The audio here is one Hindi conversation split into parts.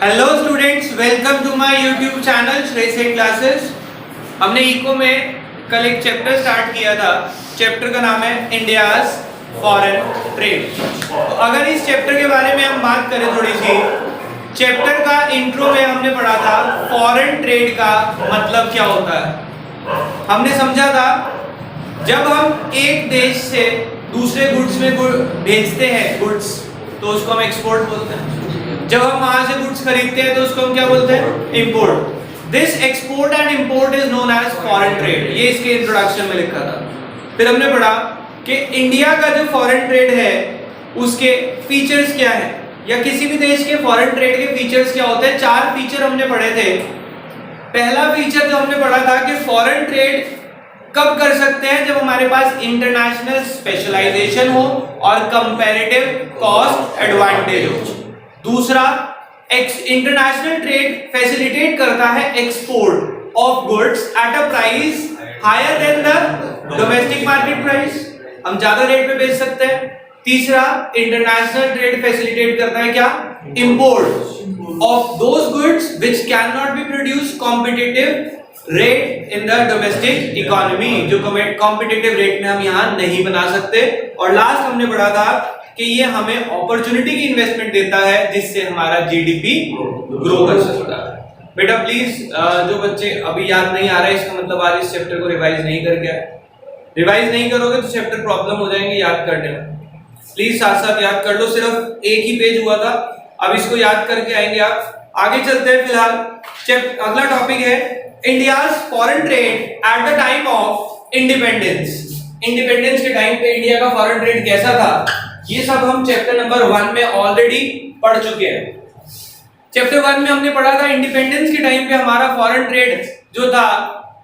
Hello students, welcome to my YouTube channel Shreyseth classes. हमने इको में कल एक चैप्टर स्टार्ट किया था। चैप्टर का नाम है इंडियाज फॉरेन ट्रेड। तो अगर इस चैप्टर के बारे में हम बात करें थोड़ी सी, चैप्टर का इंट्रो में हमने पढ़ा था फॉरेन ट्रेड का मतलब क्या होता है। हमने समझा था जब हम एक देश से दूसरे गुड्स में भेजते हैं गुड्स, तो उसको हम एक्सपोर्ट बोलते हैं। जब हम वहां से गुड्स खरीदते हैं तो उसको हम क्या बोलते हैं? Import. This export and import is known as foreign trade. ये इसके इंट्रोडक्शन में लिखा था। फिर हमने पढ़ा कि इंडिया का जो फॉरेन ट्रेड है उसके फीचर्स क्या है, या किसी भी देश के फॉरेन ट्रेड के फीचर्स क्या होते हैं। 4 फीचर हमने पढ़े थे। पहला फीचर जो हमने पढ़ा था कि फॉरेन ट्रेड कब कर सकते हैं? जब हमारे पास इंटरनेशनल स्पेशलाइजेशन हो और कंपैरेटिव कॉस्ट एडवांटेज हो। दूसरा, इंटरनेशनल ट्रेड फैसिलिटेट करता है export of goods at a price higher than the domestic market price. हम ज्यादा रेट पे बेच सकते हैं। तीसरा, इंटरनेशनल ट्रेड फैसिलिटेट करता है क्या? Import of those goods which can not be produce competitive rate in the domestic economy, जो कॉम्पिटिटिव रेट में हम यहाँ नहीं बना सकते। और लास्ट हमने पढ़ा था कि ये हमें अपॉर्चुनिटी की इन्वेस्टमेंट देता है जिससे हमारा जीडीपी ग्रो कर सकता है। बेटा प्लीज, जो बच्चे अभी याद नहीं आ रहा है इसका मतलब आज इस चैप्टर को रिवाइज नहीं करके आए। रिवाइज नहीं करोगे तो चैप्टर प्रॉब्लम हो जाएंगे याद करने में। प्लीज साथ साथ याद कर लो। सिर्फ एक ही पेज हुआ था, अब इसको याद करके आएंगे आप। आगे चलते हैं। फिलहाल अगला टॉपिक है India's foreign trade at the time of independence. Independence के टाइम पे इंडिया का फॉरेन ट्रेड कैसा था, ये सब हम चैप्टर नंबर 1 में ऑलरेडी पढ़ चुके हैं। चैप्टर 1 में हमने पढ़ा था इंडिपेंडेंस के टाइम पे हमारा फॉरेन ट्रेड जो था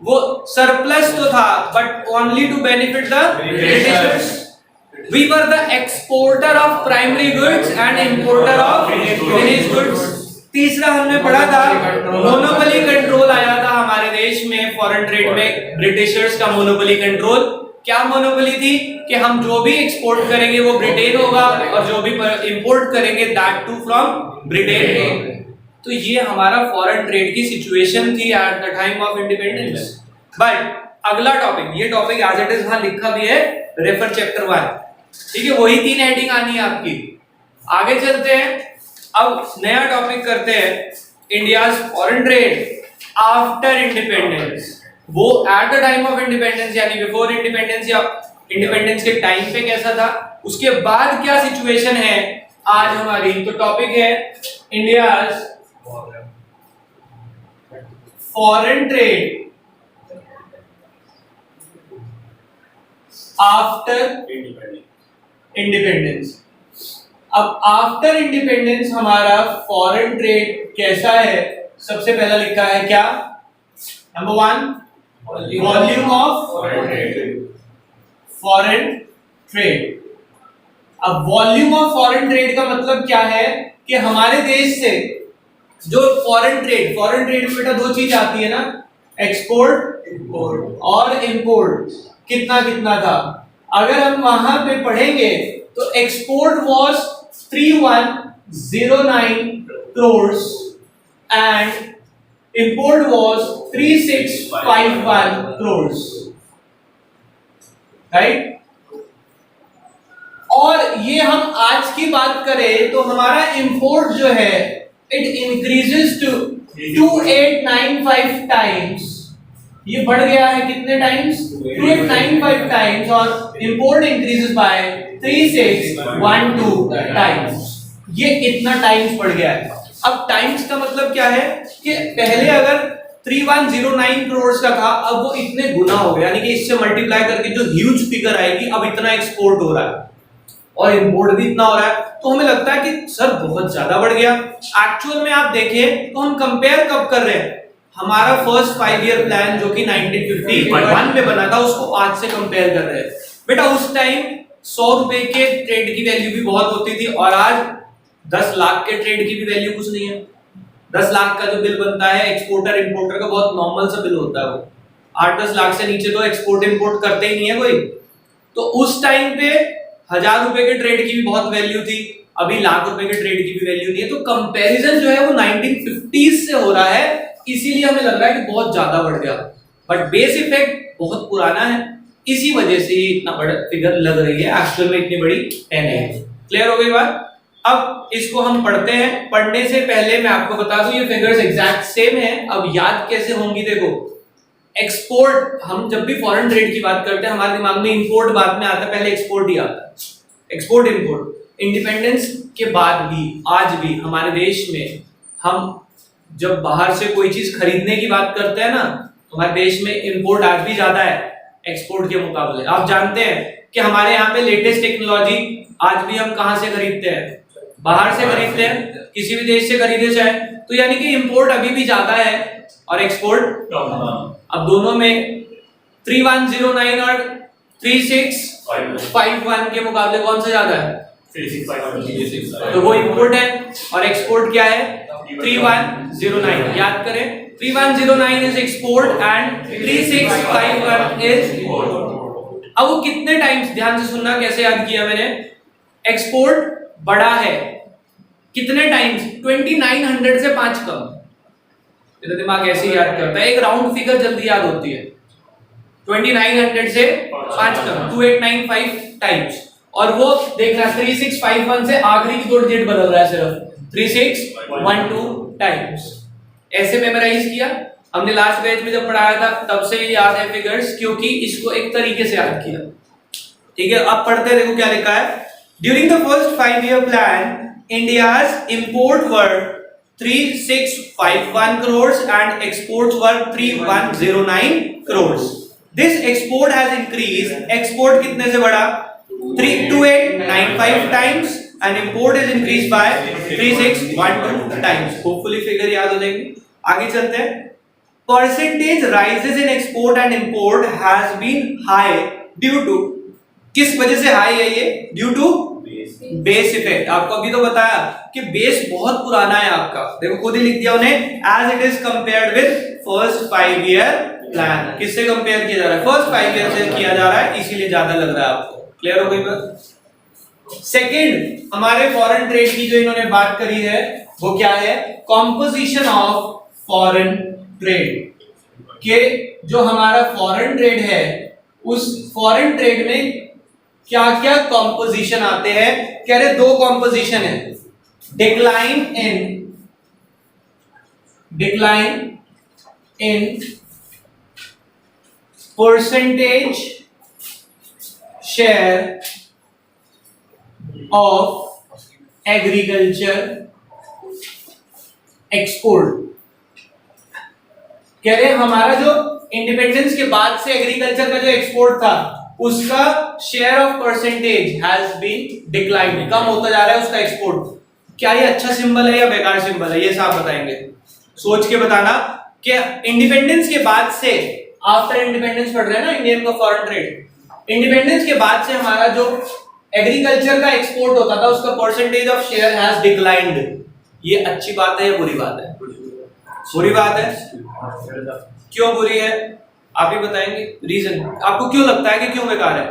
वो सरप्लस तो था, but only to benefit the Britishers. We were the exporter of primary goods and importer of finished goods. तीसरा हमने पढ़ा था मोनोपोली कंट्रोल आया था हमारे देश में फॉरेन ट्रेड में, ब्रिटिशर्स का मोनोपोली कंट्रोल। क्या मोनोपोली थी कि हम जो भी एक्सपोर्ट करेंगे वो ब्रिटेन होगा और जो भी इंपोर्ट करेंगे दैट टू फ्रॉम ब्रिटेन। तो ये हमारा फॉरेन ट्रेड की सिचुएशन थी eight the time of independence. But अगला टॉपिक, ये टॉपिक एज इट इज वहां लिखा भी है, रेफर चैप्टर 1। ठीक है, वही 3 हेडिंग आनी है आपकी। आगे चलते हैं, अब नया टॉपिक करते हैं India's foreign trade after independence. वो at the time of independence यानी बिफोर इंडिपेंडेंस या इंडिपेंडेंस के टाइम पे कैसा था, उसके बाद क्या सिचुएशन है आज हमारी। तो टॉपिक है India's foreign trade after independence. अब आफ्टर इंडिपेंडेंस हमारा फॉरेन ट्रेड कैसा है? सबसे पहला लिखा है क्या? Number 1, volume of foreign trade. अब वॉल्यूम ऑफ फॉरेन ट्रेड का मतलब क्या है कि हमारे देश से जो फॉरेन ट्रेड में बेटा 2 चीज आती है ना, एक्सपोर्ट और इंपोर्ट। कितना कितना था? अगर हम वहां पे पढ़ेंगे तो export was 3109 crores and import was 3651 crores, right. और ये हम आज की बात करें तो हमारा इंपोर्ट जो है इट इंक्रीजेस टू 2895 टाइम्स। ये बढ़ गया है कितने टाइम्स? 2895 टाइम्स। और इंपोर्ट इंक्रीजेस बाय 3612 टाइम्स। ये इतना टाइम्स बढ़ गया है। अब टाइम्स का मतलब क्या है कि पहले अगर 3109 करोड़ का था, अब वो इतने गुना हो गया, यानी कि इससे मल्टीप्लाई करके जो ह्यूज फिगर आएगी, अब इतना एक्सपोर्ट हो रहा है और इंपोर्ट भी इतना हो रहा है। तो हमें लगता है कि सर बहुत ज्यादा बढ़ गया। एक्चुअल में आप देखें तो हम कंपेयर कब कर रहे हैं? हमारा फर्स्ट 5 ईयर प्लान जो कि 1951 में बना था उसको आज से कंपेयर कर रहे हैं। बेटा उस टाइम 100 रुपए के ट्रेड की वैल्यू भी बहुत होती थी और आज 10 लाख के ट्रेड की भी वैल्यू कुछ नहीं है। 10 लाख का जो बिल बनता है एक्सपोर्टर इंपोर्टर का बहुत नॉर्मल सा बिल होता है। वो 8-10 लाख से नीचे तो एक्सपोर्ट इंपोर्ट करते ही नहीं है कोई। तो उस टाइम पे 1000 रुपए के ट्रेड की भी बहुत वैल्यू थी। अभी लाख रुपए के ट्रेड की भी वैल्यू नहीं है। तो कंपैरिजन जो है वो 1950s से हो रहा है, इसीलिए हमें लग रहा है कि बहुत ज्यादा बढ़ गया, बट बेस इफेक्ट बहुत पुराना है, इसी वजह से इतना बड़ा फिगर लग रही है, एक्चुअल में इतनी बड़ी है नहीं। क्लियर हो गई बात? अब इसको हम पढ़ते हैं। पढ़ने से पहले मैं आपको बता दूं ये फिगर्स एग्जैक्ट सेम है। अब याद कैसे होंगी? देखो, एक्सपोर्ट, हम जब भी फॉरेन ट्रेड की बात करते हैं हमारे दिमाग में इंपोर्ट बाद में आता है, पहले एक्सपोर्ट ही आता है। एक्सपोर्ट इंपोर्ट इंडिपेंडेंस के बाद भी आज भी हमारे देश में हम जब बाहर से कोई चीज खरीदने की बात करते हैं ना, हमारे देश में इंपोर्ट आज भी ज्यादा है एक्सपोर्ट के मुकाबले। आप जानते हैं कि हमारे यहाँ पे लेटेस्ट टेक्नोलॉजी आज भी हम कहां से खरीदते हैं? बाहर से खरीदते हैं, किसी भी देश से खरीदे चाहे, तो यानी कि इंपोर्ट अभी भी ज्यादा है और एक्सपोर्ट। अब दोनों में 3109 और 3651 के मुकाबले कौन सा ज्यादा है? 3651। तो वो इंपोर्ट है और एक्सपोर्ट क्या है? 3109। याद करें, 3109 is export and 3651 is import. अब वो कितने टाइम्स, ध्यान से सुनना कैसे याद किया मैंने। एक्सपोर्ट बड़ा है कितने टाइम्स? 2900 से 5 कम। मेरा दिमाग ऐसे याद करता है, एक राउंड फिगर जल्दी याद होती है। 2900 से 5 कम, 2895 टाइम्स। और वो देख रहा है 3651 से आखिरी की 2 डिजिट बदल रहा है सिर्फ, 3612 टाइम्स। ऐसे मेमोराइज किया हमने लास्ट बैच में जब पढ़ाया था, तब से ये याद है फिगर्स, क्योंकि इसको एक तरीके से याद किया। ठीक है, अब पढ़ते हैं। देखो क्या लिखा है। During the first 5-year plan India's import were 3651 crores and exports were 3109 crores. This export has increased. Export कितने से बढ़ा? 2895 times and import is increased by 3612 times. Hopefully figure याद हो जाएगी। आगे चलते हैं। Percentage rises in export and import has been high due to, किस वजह से हाई है ये? Due to base effect. आपको अभी तो बताया कि बेस बहुत पुराना है आपका, देखो खुद ही लिख दिया उन्हें, as it is compared with first 5-year plan. किससे कंपेयर किया जा रहा है? फर्स्ट 5 ईयर से किया जा रहा है, इसीलिए ज्यादा लग रहा है आपको। क्लियर हो गई बात? सेकंड, हमारे फॉरेन ट्रेड की जो इन्होंने बात करी है वो क्या है? Composition of foreign trade. के जो हमारा फॉरेन ट्रेड है, उस फॉरेन ट्रेड में क्या क्या कॉम्पोजिशन आते हैं? कह रहे 2 कॉम्पोजिशन है। Decline in percentage share of agriculture export. कह रहे हमारा जो इंडिपेंडेंस के बाद से एग्रीकल्चर का जो एक्सपोर्ट था, उसका share of percentage has been declined, कम होता जा रहा है उसका एक्सपोर्ट। क्या ये अच्छा सिंबल है या बेकार सिंबल है? ये साफ बताएंगे, सोच के बताना। कि इंडिपेंडेंस के बाद से, आफ्टर इंडिपेंडेंस पढ़ रहे हैं ना इंडियन का फॉरेन ट्रेड, इंडिपेंडेंस के बाद से हमारा जो एग्रीकल्चर का एक्सपोर्ट होता था उसका percentage of share has declined. ये अच्छी बात है या बुरी बात है? बुरी बात है। क्यों बुरी है आप ही बताएंगे रीजन। आपको क्यों लगता है कि क्यों बेकार है?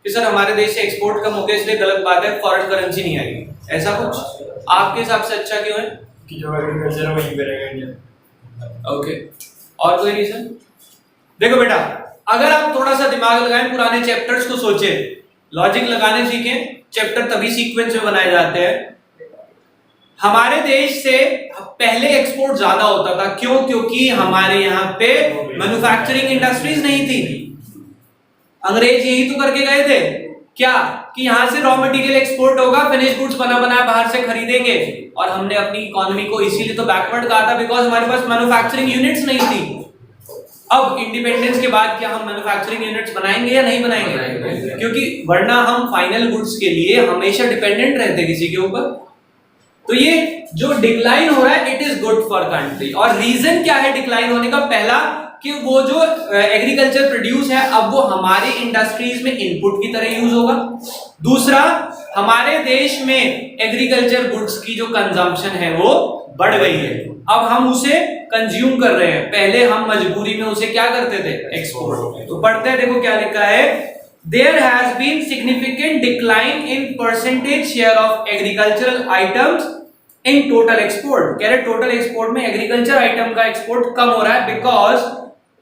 कि सर हमारे देश से एक्सपोर्ट कम हो गया इसलिए गलत बात है, फॉरेन करेंसी नहीं आएगी, ऐसा कुछ? आपके हिसाब से अच्छा क्यों है? कि जो एग्रीकल्चर है वहीं पे रहेगा इंडिया। ओके, और कोई रीजन? देखो बेटा, अगर आप थोड़ा सा दिमाग लगाएं, पुराने चैप्टर्स को सोचें, लॉजिक लगाने सीखें। चैप्टर तभी सीक्वेंस में बनाए जाते हैं। हमारे देश से पहले एक्सपोर्ट ज्यादा होता था, क्यों? क्योंकि हमारे यहाँ पे मैन्युफैक्चरिंग इंडस्ट्रीज नहीं थी। अंग्रेज यही तो करके गए थे क्या? कि यहाँ से रॉ मटेरियल एक्सपोर्ट होगा, फिनिश गुड्स बना बनाया बाहर से खरीदेंगे, और हमने अपनी इकोनॉमी को इसीलिए तो बैकवर्ड कहा था, बिकॉज हमारे पास मैन्युफैक्चरिंग यूनिट्स नहीं थी। अब इंडिपेंडेंस के बाद क्या हम मैन्युफैक्चरिंग यूनिट्स बनाएंगे या नहीं बनाएंगे? क्योंकि वरना हम फाइनल गुड्स के लिए हमेशा डिपेंडेंट रहते किसी के ऊपर। तो ये जो डिक्लाइन हो रहा है, it is good for country. और रीजन क्या है डिक्लाइन होने का? पहला, कि वो जो एग्रीकल्चर प्रोड्यूस है अब वो हमारे इंडस्ट्रीज में इनपुट की तरह यूज होगा। दूसरा, हमारे देश में एग्रीकल्चर गुड्स की जो कंजम्पशन है वो बढ़ गई है, अब हम उसे कंज्यूम कर रहे हैं। पहले हम मजबूरी में उसे क्या करते थे? एक्सपोर्ट। तो पढ़ते हैं, देखो क्या लिखा है। there has been significant decline in percentage share of agricultural items in total export. कह रहे टोटल एक्सपोर्ट में एग्रीकल्चर आइटम का एक्सपोर्ट कम हो रहा है because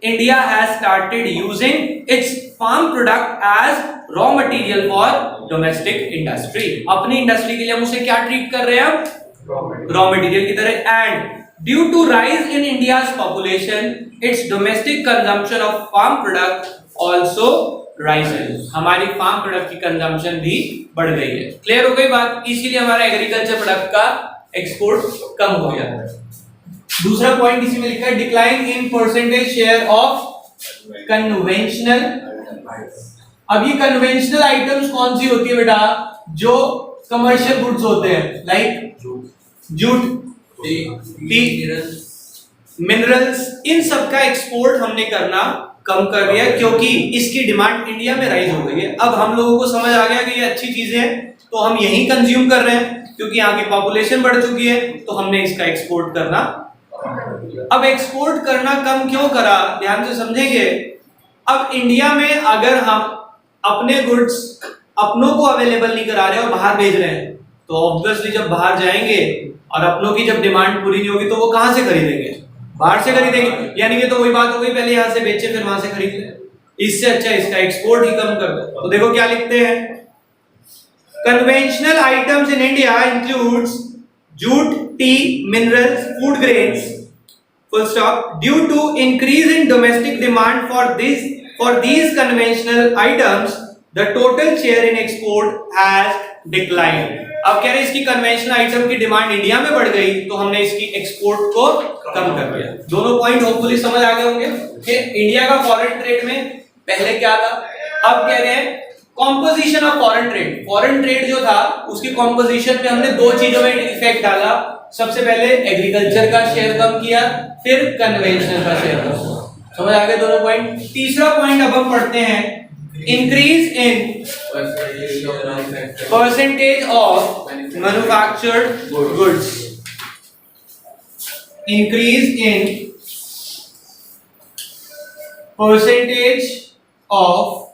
India has started using its farm product as raw material for domestic industry. अपनी इंडस्ट्री के लिए हम उसे क्या ट्रीट कर रहे हैं, रॉ मटेरियल की तरह. And due to rise in India's population, its domestic consumption of farm product also rises. हमारी फार्म प्रोडक्ट की कंजम्पशन भी बढ़ गई है. क्लियर हो गई बात. इसीलिए हमारा एग्रीकल्चर प्रोडक्ट का एक्सपोर्ट कम हो गया. दूसरा पॉइंट इसी में लिखा है decline in percentage share of conventional. अब ये कन्वेंशनल आइटम्स कौन सी होती है बेटा, जो कमर्शियल गुड्स होते हैं, लाइक जूट, टी, मिनरल्स, इन सब का एक्सपोर्ट हमने करना कम कर दिया क्योंकि इसकी डिमांड इंडिया में राइज हो गई है. अब हम लोगों को समझ आ गया कि ये अच्छी चीजें हैं तो हम यही कंज्यूम कर रहे हैं क्योंकि यहाँ की पॉपुलेशन बढ़ चुकी है, तो हमने इसका एक्सपोर्ट करना. अब एक्सपोर्ट करना कम क्यों करा, ध्यान से समझेंगे. अब इंडिया में अगर हम अपने गुड्स अपनों को अवेलेबल नहीं करा रहे और बाहर भेज रहे हैं, तो ऑब्वियसली जब बाहर जाएंगे और अपनों की जब डिमांड पूरी नहीं होगी तो वो कहां से खरीदेंगे, बाहर से खरीदेंगे. यानी कि तो वही बात हो गई, पहले यहां से बेचे फिर वहां से खरीद ले. इससे अच्छा इसका एक्सपोर्ट ही कम कर दो. तो देखो क्या लिखते हैं, conventional items in India includes jute, T, minerals, food grains, full stop, due to increase in domestic demand for these conventional items, the total share in export has declined. अब कह रहे इसकी कन्वेंशनल आइटम की डिमांड इंडिया में बढ़ गई तो हमने इसकी एक्सपोर्ट को कम कर दिया. दोनों पॉइंट होपफुली समझ आ गए होंगे कि इंडिया का फॉरेन ट्रेड में पहले क्या था. अब कह रहे हैं composition of foreign trade. Foreign trade जो था उसकी कॉम्पोजिशन पे हमने दो चीजों में इफेक्ट डाला. सबसे पहले एग्रीकल्चर का शेयर कम किया, फिर कन्वेंशनल का शेयर कम. समझ आ गए दोनों पॉइंट. तीसरा पॉइंट अब हम पढ़ते हैं, increase in percentage of manufactured goods. Increase in percentage of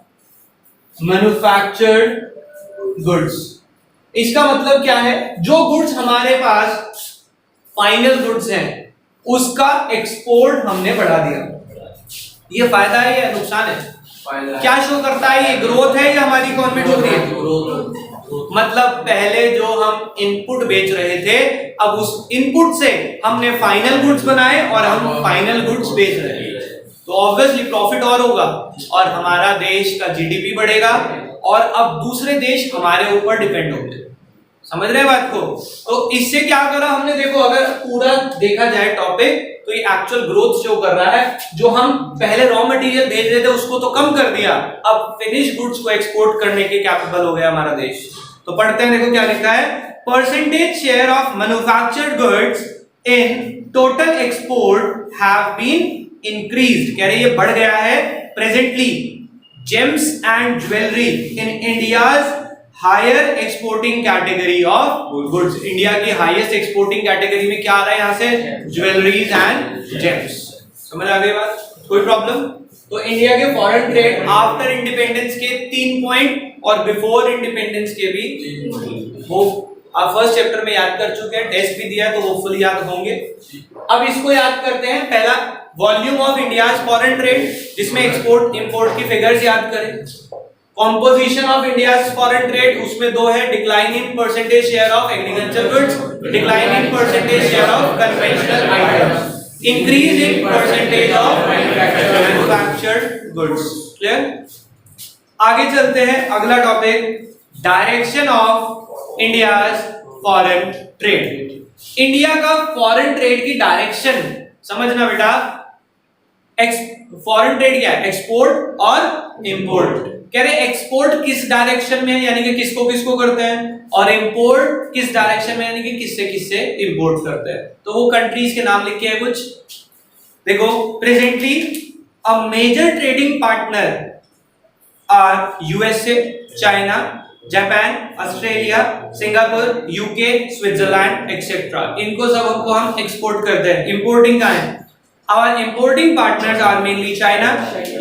manufactured goods. इसका मतलब क्या है, जो गुड्स हमारे पास फाइनल गुड्स हैं उसका एक्सपोर्ट हमने बढ़ा दिया. ये फायदा है या नुकसान है? क्या शो करता है, ये ग्रोथ है या हमारी इकोनॉमी डूब रही है? मतलब पहले जो हम इनपुट बेच रहे थे, अब उस इनपुट से हमने फाइनल गुड्स बनाए और हम फाइनल गुड्स बेच रहे हैं, तो ऑब्वियसली प्रॉफिट और होगा और हमारा देश का जीडीपी बढ़ेगा और अब दूसरे देश हमारे ऊपर डिपेंड होंगे. समझ रहे हैं बात को? तो इससे क्या करा हमने, देखो अगर पूरा देखा जाए टॉपिक तो ये एक्चुअल ग्रोथ शो कर रहा है. जो हम पहले रॉ मटेरियल भेज रहे थे उसको तो कम कर दिया, अब फिनिश गुड्स को एक्सपोर्ट करने के कैपेबल हो गया हमारा देश. तो पढ़ते हैं, देखो क्या लिखा है, percentage share of manufactured goods in total export have been increased. कह रहे ये बढ़ गया है. Presently gems and jewellery in India's higher exporting category of goods. India की हाईएस्ट एक्सपोर्टिंग कैटेगरी में क्या आ रहा है, यहां से ज्वेलरीज एंड जेम्स. समझ आ गई बात? कोई प्रॉब्लम? तो इंडिया के फॉरेन ट्रेड आफ्टर इंडिपेंडेंस के 3 पॉइंट और बिफोर इंडिपेंडेंस के भी, वो आप फर्स्ट चैप्टर में याद कर चुके हैं, टेस्ट भी दिया तो वो फुल याद होंगे. अब इसको याद करते हैं. पहला volume of India's foreign trade, जिसमें एक्सपोर्ट इंपोर्ट की फिगर्स याद करें. Composition of India's foreign trade, उसमें दो है, decline in percentage share of agriculture goods, decline in percentage share of conventional items, increase in percentage of manufactured goods. Clear? आगे चलते हैं, अगला topic, direction of India's foreign trade. India का फॉरेन ट्रेड की डायरेक्शन समझना बेटा. फॉरेन ट्रेड क्या है, एक्सपोर्ट और इंपोर्ट. कह रहे एक्सपोर्ट किस डायरेक्शन में है, यानी कि किसको किसको करते हैं, और इंपोर्ट किस डायरेक्शन में, यानी कि किससे किससे इंपोर्ट करते हैं. तो वो कंट्रीज के नाम लिखे हैं कुछ. देखो, presently a major trading partner are USA, China, Japan, Australia, Singapore, UK, Switzerland etcetera. इनको सब हमको हम एक्सपोर्ट करते हैं. इंपोर्टिंग का है our importing partners are mainly China,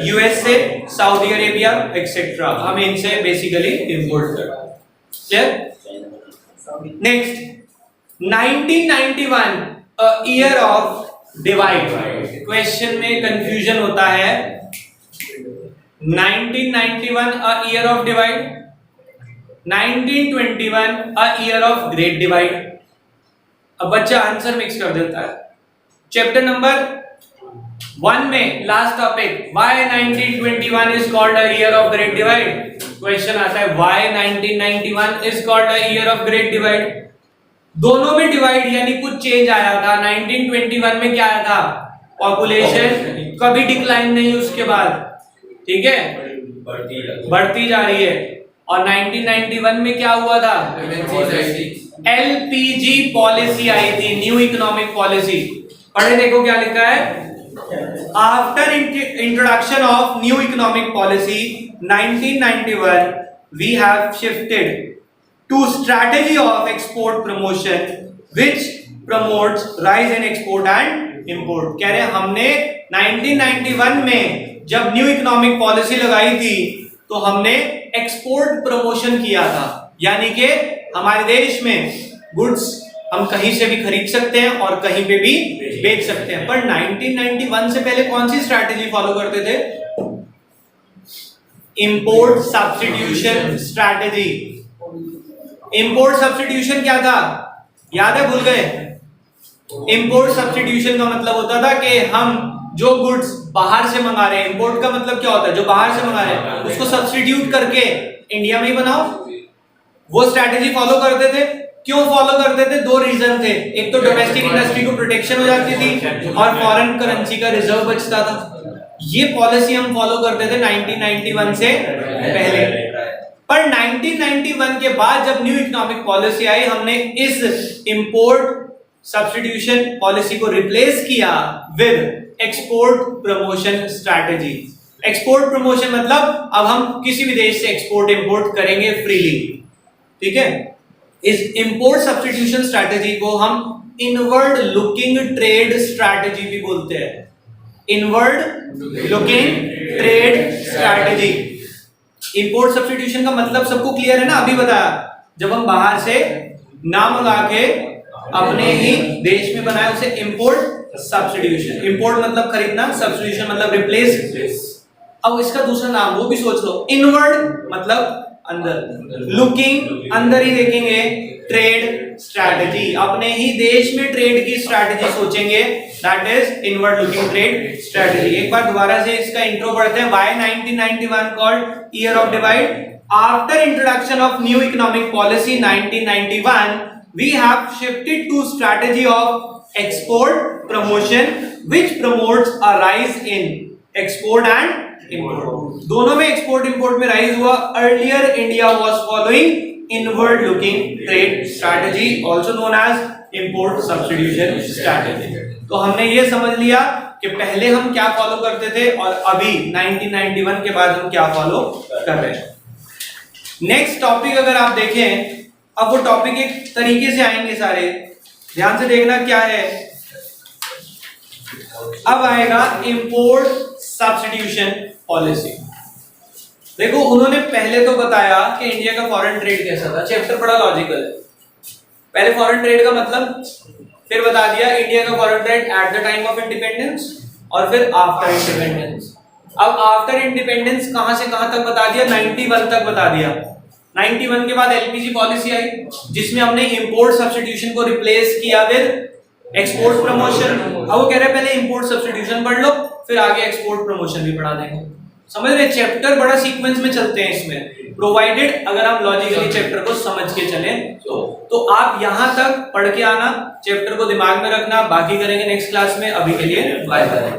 USA, Saudi Arabia, etc. हम इनसे basically import करते हैं. Clear? Next, 1991, a year of divide. Question में confusion होता है. 1991 a year of divide, 1921 a year of great divide. अब बच्चा आंसर मिक्स कर देता है. चैप्टर नंबर 1 में last topic why 1921 is called a year of great divide. Question आता है why 1991 is called a year of great divide. दोनों में डिवाइड यानी कुछ चेंज आया था. 1921 में क्या आया था? पॉपुलेशन कभी डिक्लाइन नहीं, उसके बाद ठीक है बढ़ती जा रही है. और 1991 में क्या हुआ था? LPG पॉलिसी आई थी, न्यू इकोनॉमिक पॉलिसी. पढ़े देखो क्या लिखा है. After introduction of new economic policy 1991 we have shifted to strategy of export promotion which promotes rise in export and import. कह रहे हैं हमने 1991 में जब न्यू इकोनॉमिक पॉलिसी लगाई थी तो हमने एक्सपोर्ट प्रमोशन किया था, यानी कि हमारे देश में गुड्स हम कहीं से भी खरीद सकते हैं और कहीं पे भी बेच सकते हैं. पर 1991 से पहले कौन सी स्ट्रैटेजी फॉलो करते थे? Import substitution strategy. Import substitution क्या था? याद है? भूल गए? इंपोर्ट सब्स्टिट्यूशन का मतलब होता था कि हम जो गुड्स बाहर से मंगा रहे हैं, इंपोर्ट का मतलब क्या होता है? जो बाहर से मंगा रहे हैं उसको सब्स्टिट्यूट करके इंडिया में ही बनाओ. वो स्ट्रैटेजी फॉलो करते थे. क्यों फॉलो करते थे? दो रीजन थे. एक तो डोमेस्टिक इंडस्ट्री को प्रोटेक्शन हो जाती थी और फॉरेन करेंसी का रिजर्व बचता था. ये पॉलिसी हम फॉलो करते थे 1991 से पहले. पर 1991 के बाद जब न्यू इकोनॉमिक पॉलिसी आई, हमने इस इंपोर्ट सब्स्टिट्यूशन पॉलिसी को रिप्लेस किया with export promotion strategy. Export promotion मतलब अब हम किसी भी देश से एक्सपोर्ट इंपोर्ट करेंगे फ्रीली. ठीक है. इस इंपोर्ट सब्स्टिट्यूशन स्ट्रैटेजी को हम इनवर्ड लुकिंग ट्रेड स्ट्रैटेजी भी बोलते हैं. Inward looking trade strategy. Import substitution का मतलब सबको क्लियर है ना? अभी बताया. जब हम बाहर से ना मंगा के अपने ही देश में बनाए उसे इंपोर्ट सब्स्टिट्यूशन. इंपोर्ट मतलब खरीदना, सब्स्टिट्यूशन मतलब रिप्लेस. अब इसका दूसरा नाम वो भी सोच लो. इनवर्ड मतलब अंदर, लुकिंग अंदर ही देखेंगे. ट्रेड स्ट्रैटेजी, अपने ही देश में ट्रेड की स्ट्रैटेजी सोचेंगे. That is inward looking trade strategy. एक बार दोबारा से इसका इंट्रो पढ़ते हैं. Why 1991 called year of divide? After introduction of new economic policy 1991 we have shifted to strategy of export promotion which promotes a rise in export and import. दोनों में export import में rise हुआ. Earlier India was following inward looking trade strategy also known as import substitution strategy. तो हमने ये समझ लिया कि पहले हम क्या फॉलो करते थे और अभी 1991 के बाद हम क्या फॉलो कर रहे हैं. नेक्स्ट टॉपिक अगर आप देखें, अब वो टॉपिक एक तरीके से आएंगे सारे. ध्यान से देखना क्या है. अब आएगा इंपोर्ट सब्स्टिट्यूशन पॉलिसी. देखो उन्होंने पहले तो बताया कि इंडिया का फॉरेन ट्रेड कैसा था. चैप्टर बड़ा लॉजिकल है. पहले फॉरेन ट्रेड का मतलब, फिर बता दिया इंडिया का foreign trade at the time of independence और फिर आफ्टर इंडिपेंडेंस. अब आफ्टर इंडिपेंडेंस कहां से कहां तक बता दिया? 91 तक बता दिया. 91 के बाद एलपीजी पॉलिसी आई जिसमें हमने इंपोर्ट सब्स्टिट्यूशन को रिप्लेस किया विद एक्सपोर्ट प्रमोशन. अब वो कह रहे हैं पहले इंपोर्ट सब्स्टिट्यूशन पढ़ लो फिर आगे एक्सपोर्ट प्रमोशन भी पढ़ा देंगे. समझ रहे? चैप्टर बड़ा सीक्वेंस में चलते हैं इसमें, प्रोवाइडेड अगर आप लॉजिकली चैप्टर को समझ के चलें तो आप यहां तक पढ़ के आना, चैप्टर को दिमाग में रखना. बाकी करेंगे नेक्स्ट क्लास में. अभी के लिए बाय बाय.